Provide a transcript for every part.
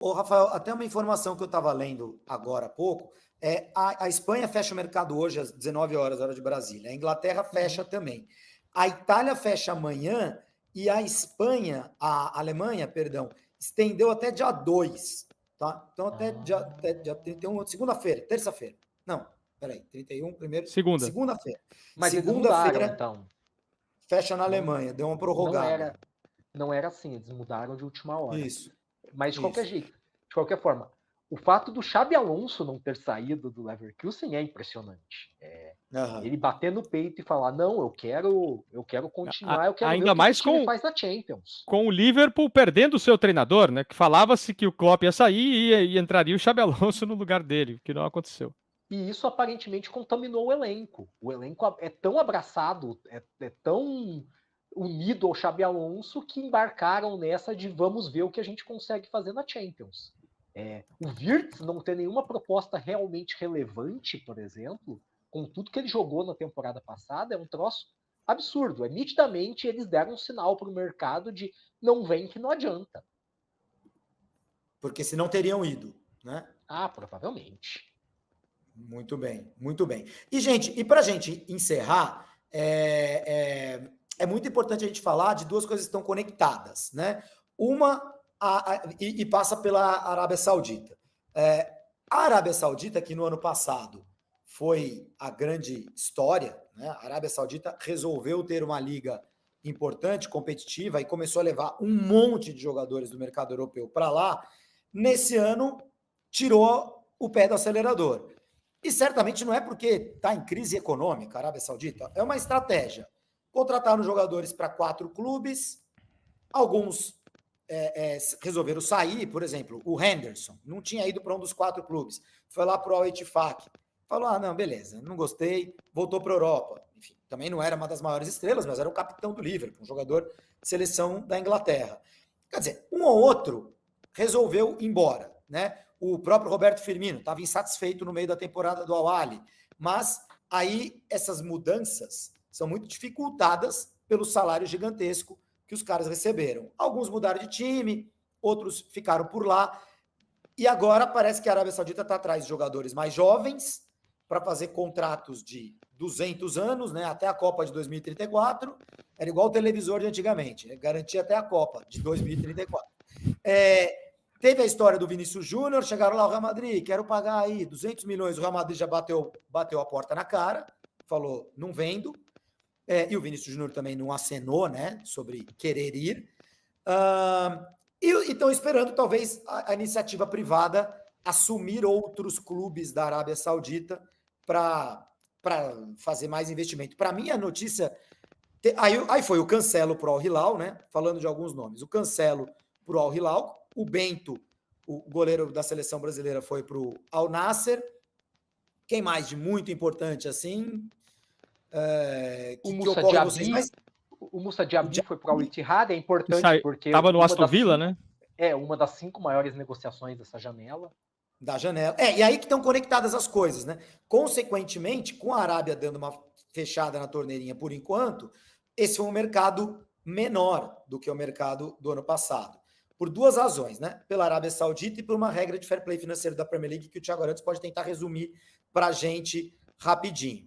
Ô, Rafael, até uma informação que eu estava lendo agora há pouco, a Espanha fecha o mercado hoje às 19 horas, hora de Brasília. A Inglaterra fecha também. A Itália fecha amanhã e a Espanha, a Alemanha, perdão, estendeu até dia 2, tá? Então até dia 31, segunda-feira, terça-feira. Não, peraí, 31, primeiro, Segunda. segunda-feira. Mas eles mudaram, Segunda-feira então. fecha na Não, Alemanha, deu uma não prorrogada. era assim, eles mudaram de última hora. Isso, Mas de qualquer isso. jeito, de qualquer forma, o fato do Xabi Alonso não ter saído do Leverkusen é impressionante. Aham. Ele bater no peito e falar, não, eu quero continuar, eu quero ver Ainda o que esse mais time faz na Champions. com o Liverpool perdendo o seu treinador, né? Que falava-se que o Klopp ia sair e entraria o Xabi Alonso no lugar dele, o que não aconteceu. E isso aparentemente contaminou o elenco. O elenco é tão abraçado, é tão unido ao Xabi Alonso que embarcaram nessa de vamos ver o que a gente consegue fazer na Champions. O Wirtz não ter nenhuma proposta realmente relevante, por exemplo, com tudo que ele jogou na temporada passada, é um troço absurdo. Nitidamente eles deram um sinal para o mercado de não vem que não adianta. Porque senão teriam ido, né? Ah, provavelmente. Muito bem, muito bem. E, gente, e para a gente encerrar, é muito importante a gente falar de duas coisas que estão conectadas, né? Uma, e passa pela Arábia Saudita. A Arábia Saudita, que no ano passado foi a grande história, né? A Arábia Saudita resolveu ter uma liga importante, competitiva, e começou a levar um monte de jogadores do mercado europeu para lá. Nesse ano, tirou o pé do acelerador. E certamente não é porque está em crise econômica a Arábia Saudita, é uma estratégia. Contrataram jogadores para 4 clubes, alguns resolveram sair, por exemplo, o Henderson não tinha ido para um dos 4 clubes, foi lá para o Al-Ettifaq, falou, não, beleza, não gostei, voltou para a Europa. Enfim, também não era uma das maiores estrelas, mas era o capitão do Liverpool, um jogador de seleção da Inglaterra. Quer dizer, um ou outro resolveu ir embora, né? O próprio Roberto Firmino estava insatisfeito no meio da temporada do Al-Ahly, mas aí essas mudanças são muito dificultadas pelo salário gigantesco que os caras receberam. Alguns mudaram de time, outros ficaram por lá, e agora parece que a Arábia Saudita está atrás de jogadores mais jovens para fazer contratos de 200 anos, né, até a Copa de 2034. Era igual o televisor de antigamente, né, garantia até a Copa de 2034. Teve a história do Vinícius Júnior, chegaram lá o Real Madrid, quero pagar aí 200 milhões, o Real Madrid já bateu a porta na cara, falou, não vendo, e o Vinícius Júnior também não acenou, né, sobre querer ir, e estão esperando talvez a iniciativa privada assumir outros clubes da Arábia Saudita para fazer mais investimento. Para mim, a notícia... Aí foi o Cancelo para o Al-Hilal, né, falando de alguns nomes, o Cancelo para o Al-Hilal, o Bento, o goleiro da seleção brasileira, foi para o Al-Nassr. Quem mais de muito importante assim? O Que Moussa ocorre vocês? Mas o Moussa Diaby foi para o Al-Ittihad, é importante porque estava no Aston Villa, né? Uma das 5 maiores negociações dessa janela. Da janela. E aí que estão conectadas as coisas, né? Consequentemente, com a Arábia dando uma fechada na torneirinha por enquanto, esse foi um mercado menor do que o mercado do ano passado. Por duas razões, né? Pela Arábia Saudita e por uma regra de fair play financeiro da Premier League que o Thiago Arantes pode tentar resumir para a gente rapidinho.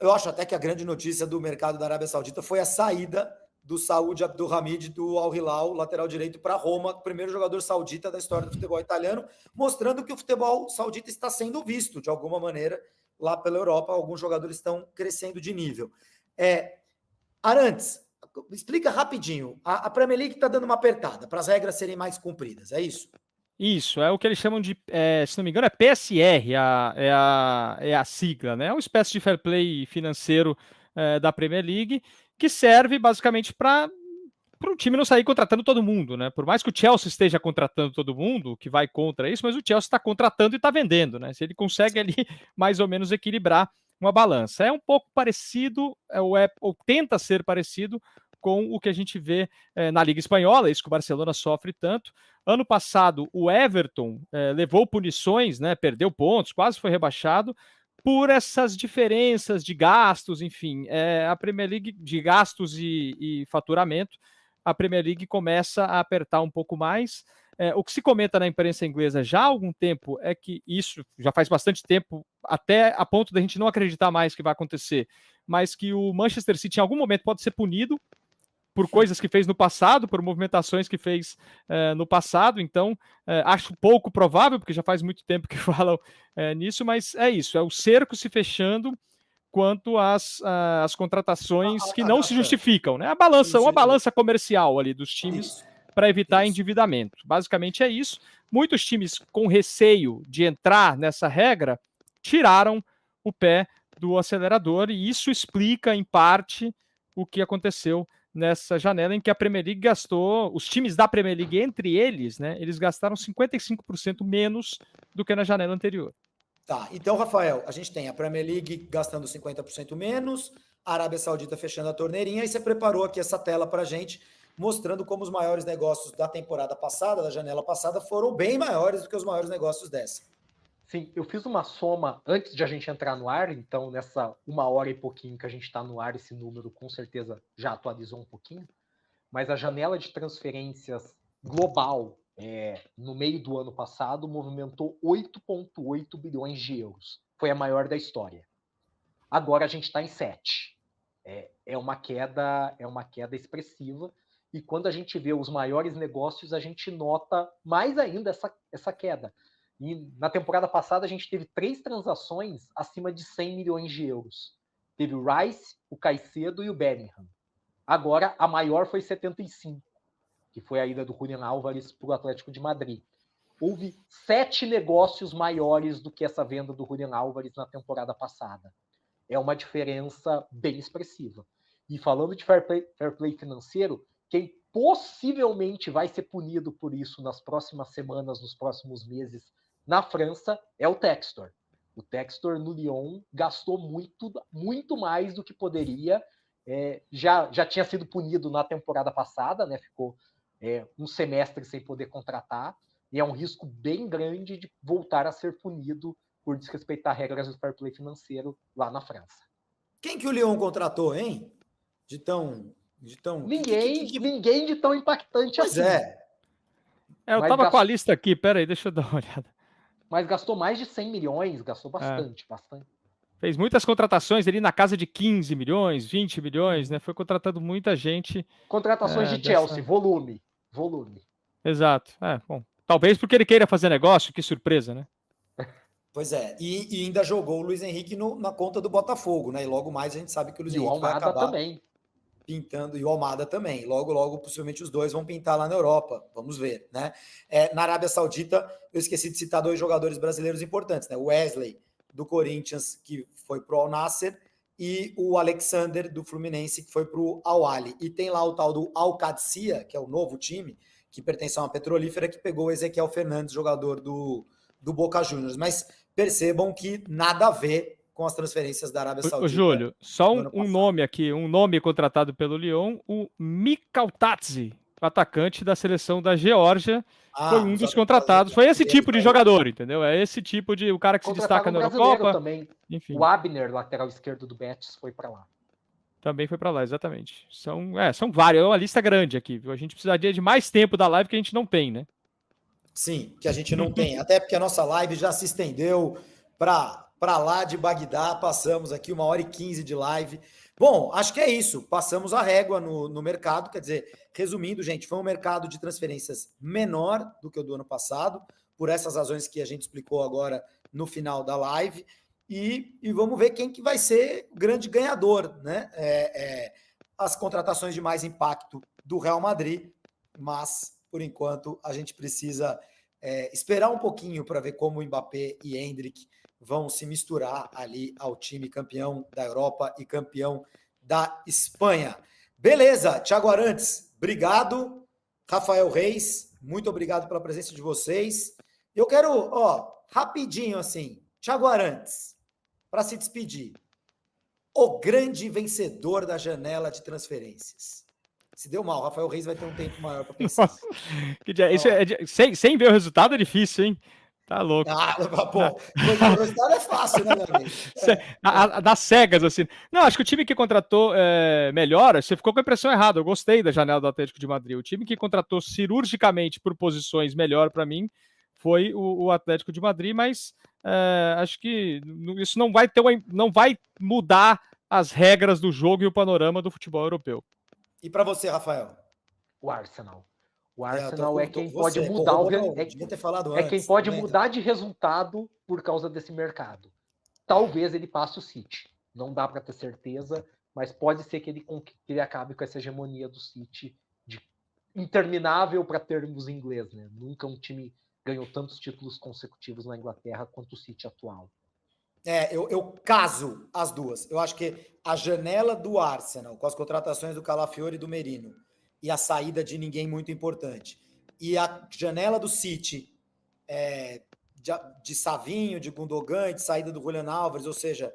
Eu acho até que a grande notícia do mercado da Arábia Saudita foi a saída do Saúd Abdulhamid do Al-Hilal, lateral direito, para Roma, primeiro jogador saudita da história do futebol italiano, mostrando que o futebol saudita está sendo visto de alguma maneira lá pela Europa. Alguns jogadores estão crescendo de nível. Arantes, explica rapidinho. A Premier League está dando uma apertada para as regras serem mais cumpridas, é isso? Isso, é o que eles chamam de, se não me engano, é PSR, é a sigla, né? É uma espécie de fair play financeiro da Premier League, que serve basicamente para o time não sair contratando todo mundo, né? Por mais que o Chelsea esteja contratando todo mundo, que vai contra isso, mas o Chelsea está contratando e está vendendo, né? Se ele consegue ali mais ou menos equilibrar uma balança. É um pouco parecido, ou tenta ser parecido com o que a gente vê na Liga Espanhola, isso que o Barcelona sofre tanto. Ano passado, o Everton levou punições, né? Perdeu pontos, quase foi rebaixado, por essas diferenças de gastos, enfim, a Premier League de gastos e faturamento a Premier League começa a apertar um pouco mais. O que se comenta na imprensa inglesa já há algum tempo é que isso já faz bastante tempo, até a ponto da gente não acreditar mais que vai acontecer, mas que o Manchester City em algum momento pode ser punido por coisas que fez no passado, por movimentações que fez no passado. Então, acho pouco provável, porque já faz muito tempo que falam nisso, mas é isso, é o cerco se fechando quanto às contratações que não se justificam, né? Uma balança comercial ali dos times para evitar endividamento. Basicamente é isso. Muitos times com receio de entrar nessa regra tiraram o pé do acelerador, e isso explica, em parte, o que aconteceu nessa janela em que a Premier League gastou, os times da Premier League, entre eles, né, eles gastaram 55% menos do que na janela anterior. Tá, então, Rafael, a gente tem a Premier League gastando 50% menos, a Arábia Saudita fechando a torneirinha, e você preparou aqui essa tela para a gente, mostrando como os maiores negócios da temporada passada, da janela passada, foram bem maiores do que os maiores negócios dessa. Sim, eu fiz uma soma antes de a gente entrar no ar, então nessa 1 hora e pouquinho que a gente está no ar, esse número com certeza já atualizou um pouquinho, mas a janela de transferências global no meio do ano passado movimentou 8,8 bilhões de euros. Foi a maior da história. Agora a gente está em 7. É uma queda expressiva, e quando a gente vê os maiores negócios, a gente nota mais ainda essa queda. E na temporada passada a gente teve 3 transações acima de 100 milhões de euros. Teve o Rice, o Caicedo e o Bellingham. Agora a maior foi 75, que foi a ida do Julián Álvares para o Atlético de Madrid. Houve 7 negócios maiores do que essa venda do Julián Álvares na temporada passada. É uma diferença bem expressiva. E falando de fair play financeiro, quem possivelmente vai ser punido por isso nas próximas semanas, nos próximos meses, na França, é o Textor. O Textor no Lyon gastou muito mais do que poderia. Já tinha sido punido na temporada passada, né? Ficou um semestre sem poder contratar, e é um risco bem grande de voltar a ser punido por desrespeitar regras do fair play financeiro lá na França. Quem que o Lyon contratou, hein? Ninguém de tão impactante pois assim. Eu tava com a lista aqui, peraí, deixa eu dar uma olhada. Mas gastou mais de 100 milhões, gastou bastante. Fez muitas contratações ali na casa de 15 milhões, 20 milhões, né? Foi contratando muita gente. Contratações de Chelsea, volume. Exato. Bom, talvez porque ele queira fazer negócio, que surpresa, né? Pois é, e ainda jogou o Luiz Henrique na conta do Botafogo, né? E logo mais a gente sabe que o Luiz Henrique vai acabar também. Pintando, e o Almada também. Logo, possivelmente os dois vão pintar lá na Europa. Vamos ver, né? Na Arábia Saudita, eu esqueci de citar 2 jogadores brasileiros importantes, né? O Wesley, do Corinthians, que foi pro Al Nassr, e o Alexander, do Fluminense, que foi pro Al Ahly. E tem lá o tal do Al Qadsiya, que é o novo time, que pertence a uma petrolífera, que pegou o Ezequiel Fernandes, jogador do Boca Juniors. Mas percebam que nada a ver com as transferências da Arábia Saudita. Ô, Júlio, só um nome aqui, um nome contratado pelo Lyon, o Mikaltadze, atacante da seleção da Geórgia, foi um dos contratados. Foi esse tipo de jogador, entendeu? É esse tipo de o cara que se destaca na Eurocopa. Também. Enfim. O Abner, lateral esquerdo do Betis, foi para lá. Também foi para lá, exatamente. São vários, é uma lista grande aqui, viu? A gente precisaria de mais tempo da live que a gente não tem, né? Sim, que a gente não tem. Até porque a nossa live já se estendeu para lá de Bagdá, passamos aqui 1h15 de live. Bom, acho que é isso. Passamos a régua no mercado. Quer dizer, resumindo, gente, foi um mercado de transferências menor do que o do ano passado, por essas razões que a gente explicou agora no final da live. E vamos ver quem que vai ser o grande ganhador, né? As contratações de mais impacto do Real Madrid, mas, por enquanto, a gente precisa esperar um pouquinho para ver como o Mbappé e Endrick vão se misturar ali ao time campeão da Europa e campeão da Espanha. Beleza, Thiago Arantes, obrigado. Rafael Reis, muito obrigado pela presença de vocês. Eu quero, rapidinho assim, Thiago Arantes, para se despedir, o grande vencedor da janela de transferências. Se deu mal, Rafael Reis vai ter um tempo maior para pensar. Nossa, isso sem ver o resultado é difícil, hein? Tá louco. Pô, o resultado é fácil, né, meu amigo? Das cegas, assim. Não, acho que o time que contratou melhora. Você ficou com a impressão errada. Eu gostei da janela do Atlético de Madrid. O time que contratou cirurgicamente por posições melhor para mim foi o Atlético de Madrid, mas acho que isso não vai mudar as regras do jogo e o panorama do futebol europeu. E para você, Rafael? O Arsenal. O Arsenal é quem você, pode mudar devia ter falado é antes, quem pode comenta. mudar de resultado por causa desse mercado. Talvez ele passe o City. Não dá para ter certeza, mas pode ser que ele acabe com essa hegemonia do City interminável para termos em inglês, né? Nunca um time ganhou tantos títulos consecutivos na Inglaterra quanto o City atual. Eu caso as duas. Eu acho que a janela do Arsenal, com as contratações do Calafiori e do Merino, e a saída de ninguém muito importante, e a janela do City, de Savinho, de Gundogan, de saída do Julian Álvares, ou seja,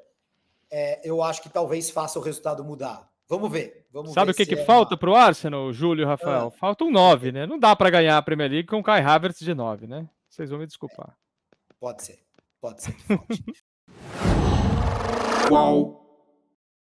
eu acho que talvez faça o resultado mudar. Vamos ver. Sabe o que falta para o Arsenal, Júlio e Rafael? Falta um 9, né? Não dá para ganhar a Premier League com o Kai Havertz de 9, né? Vocês vão me desculpar. Pode ser que falte. Qual